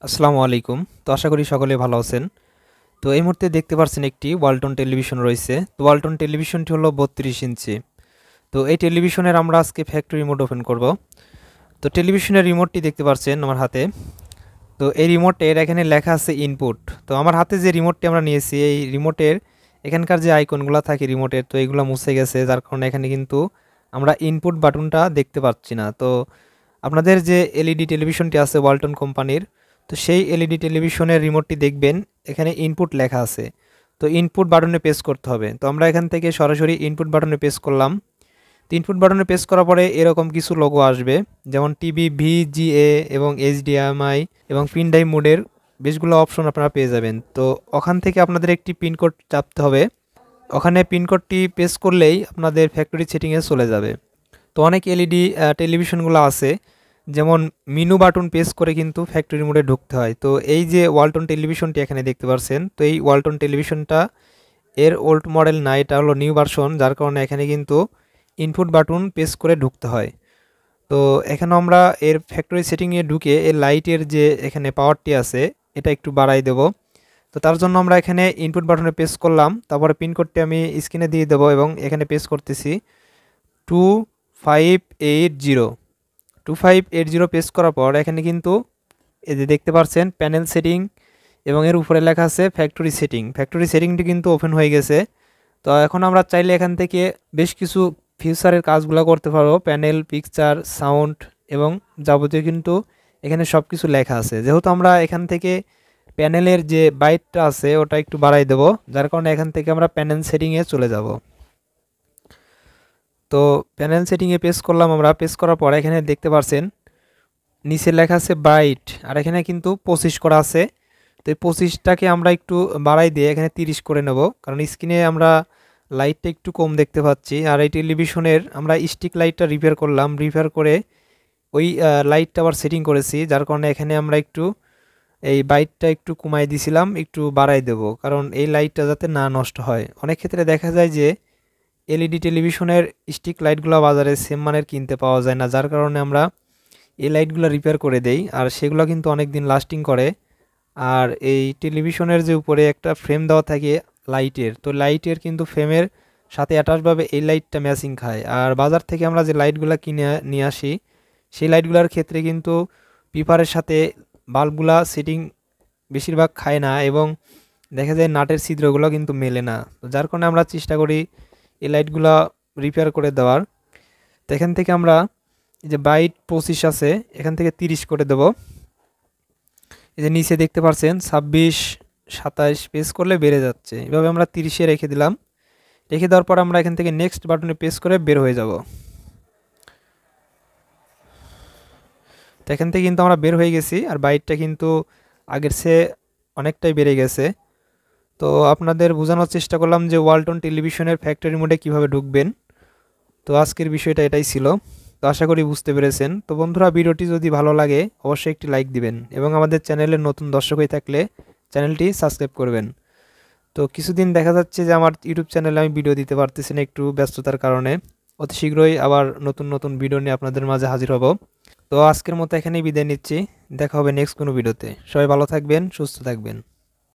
আসসালামু আলাইকুম। তো আশা করি সকলে ভালো আছেন। তো এই মুহূর্তে দেখতে পাচ্ছেন একটি ওয়ালটন টেলিভিশন রয়েছে। তো ওয়ালটন টেলিভিশনটি হলো 32 ইঞ্চি। তো এই টেলিভিশনের আমরা আজকে ফ্যাক্টরি রিমোট ওপেন করব। তো টেলিভিশনের রিমোটটি দেখতে পাচ্ছেন আমার হাতে। তো এই রিমোটের এখানে লেখা আছে ইনপুট। তো আমার হাতে যে রিমোটটি আমরা নিয়েছি এই রিমোটের এখানকার যে আইকনগুলো থাকে রিমোটের তো এগুলো মুছে গেছে, যার কারণে এখানে কিন্তু আমরা ইনপুট বাটনটা দেখতে পাচ্ছি না। তো আপনাদের যে এলইডি টেলিভিশনটি আছে ওয়ালটন কোম্পানির, তো সেই এলইডি টেলিভিশনের রিমোটটি দেখবেন এখানে ইনপুট লেখা আছে। তো ইনপুট বাটনে প্রেস করতে হবে। তো আমরা এখান থেকে সরাসরি ইনপুট বাটনে প্রেস করলাম। তো ইনপুট বাটনে প্রেস করার পরে এরকম কিছু লোগো আসবে, যেমন টিভি, ভিজিএ এবং এইচডিএমআই এবং পিন ড্রাইভ মোডের বেশগুলো অপশন আপনারা পেয়ে যাবেন। তো ওখান থেকে আপনাদের একটি পিনকোড চাপতে হবে। ওখানে পিনকোডটি প্রেস করলেই আপনাদের ফ্যাক্টরি সেটিংয়ে চলে যাবে। তো অনেক এলইডি টেলিভিশনগুলো আছে, যেমন মেনু বাটন প্রেস করে কিন্তু ফ্যাক্টরি মোডে ঢুকতে হয়। তো এই যে ওয়ালটন টেলিভিশনটি এখানে দেখতে পাচ্ছেন, তো এই ওয়ালটন টেলিভিশনটা এর ওল্ড মডেল না, এটা হলো নিউ ভার্সন, যার কারণে এখানে কিন্তু ইনপুট বাটন প্রেস করে ঢুকতে হয়। তো এখানে আমরা এর ফ্যাক্টরি সেটিংয়ে ঢুকে এর লাইটের যে এখানে পাওয়ারটি আছে এটা একটু বাড়াই দেব। তো তার জন্য আমরা এখানে ইনপুট বাটনে প্রেস করলাম, তারপরে পিনকোডটি আমি স্ক্রিনে দিয়ে দেবো এবং এখানে প্রেস করতেছি 2580। 2580 প্রেস করার পর এখানে কিন্তু এই যে দেখতে পাচ্ছেন প্যানেল সেটিং এবং এর উপরে লেখা আছে ফ্যাক্টরি সেটিং। ফ্যাক্টরি সেটিংটি কিন্তু ওপেন হয়ে গেছে। তো এখন আমরা চাইলে এখান থেকে বেশ কিছু ফিউচারের কাজগুলো করতে পারবো, প্যানেল, পিকচার, সাউন্ড এবং যাবতীয় কিন্তু এখানে সব কিছু লেখা আছে। যেহেতু আমরা এখান থেকে প্যানেলের যে বাইটটা আছে ওটা একটু বাড়াই দেবো, যার কারণে এখান থেকে আমরা প্যানেল সেটিংয়ে চলে যাব। তো প্যানেল সেটিংয়ে প্রেস করলাম আমরা। প্রেস করার পর এখানে দেখতে পাচ্ছেন নিচে লেখা আছে বাইট, আর এখানে কিন্তু 25 করা আছে। তো এই 25টাকে আমরা একটু বাড়াই দিয়ে এখানে 30 করে নেব, কারণ স্ক্রিনে আমরা লাইটটা একটু কম দেখতে পাচ্ছি। আর এই টেলিভিশনের আমরা স্টিক লাইটটা রিপেয়ার করলাম, রিপেয়ার করে ওই লাইটটা আবার সেটিং করেছি, যার কারণে এখানে আমরা একটু এই বাইটটা একটু কমাই দিছিলাম, একটু বাড়াই দেব, কারণ এই লাইটটা যাতে না নষ্ট হয়। অনেক ক্ষেত্রে দেখা যায় যে এলইডি টেলিভিশনের স্টিক লাইটগুলো বাজারে সেম মানের কিনতে পাওয়া যায় না, যার কারণে আমরা এই লাইটগুলো রিপেয়ার করে দেই, আর সেগুলো কিন্তু অনেক দিন লাস্টিং করে। আর এই টেলিভিশনের যে উপরে একটা ফ্রেম দেওয়া থাকে লাইটের, তো লাইটের কিন্তু ফ্রেমের সাথে অ্যাটাচভাবে এই লাইটটা ম্যাচিং খায়। আর বাজার থেকে আমরা যে লাইটগুলো কিনে নিয়ে আসি সেই লাইটগুলোর ক্ষেত্রে কিন্তু পিপারের সাথে বাল্বগুলা সেটিং বেশিরভাগ খায় না এবং দেখা যায় নাটের ছিদ্রগুলো কিন্তু মেলে না। তো যার কারণে আমরা চেষ্টা করি এই লাইটগুলো রিপেয়ার করে দেওয়ার। তো এখান থেকে আমরা এই যে বাইট 25 আছে এখান থেকে 30 করে দেব। এই যে নিচে দেখতে পাচ্ছেন 26, 27 প্রেস করলে বেড়ে যাচ্ছে, এভাবে আমরা 30-এ রেখে দিলাম। রেখে দেওয়ার পর আমরা এখান থেকে নেক্সট বাটনে প্রেস করে বের হয়ে যাব। তো এখান থেকে কিন্তু আমরা বের হয়ে গেছি, আর বাইটটা কিন্তু আগের চেয়ে অনেকটাই বেড়ে গেছে। তো আপনাদের বোঝানোর চেষ্টা করলাম যে ওয়ালটন টেলিভিশনের ফ্যাক্টরি মোডে কিভাবে ঢুকবেন। তো আজকের বিষয়টা এটাই ছিল। তো আশা করি বুঝতে পেরেছেন। তো বন্ধুরা, ভিডিওটি যদি ভালো লাগে অবশ্যই একটি লাইক দিবেন এবং আমাদের চ্যানেলের নতুন দর্শক হয়ে থাকলে চ্যানেলটি সাবস্ক্রাইব করবেন। তো কিছুদিন দেখা যাচ্ছে যে আমার ইউটিউব চ্যানেলে আমি ভিডিও দিতে পারতেছি না একটু ব্যস্ততার কারণে। অতি শীঘ্রই আবার নতুন নতুন ভিডিও নিয়ে আপনাদের মাঝে হাজির হব। তো আজকের মতো এখানেই বিদায় নিচ্ছি। দেখা হবে নেক্সট কোনো ভিডিওতে। সবাই ভালো থাকবেন, সুস্থ থাকবেন।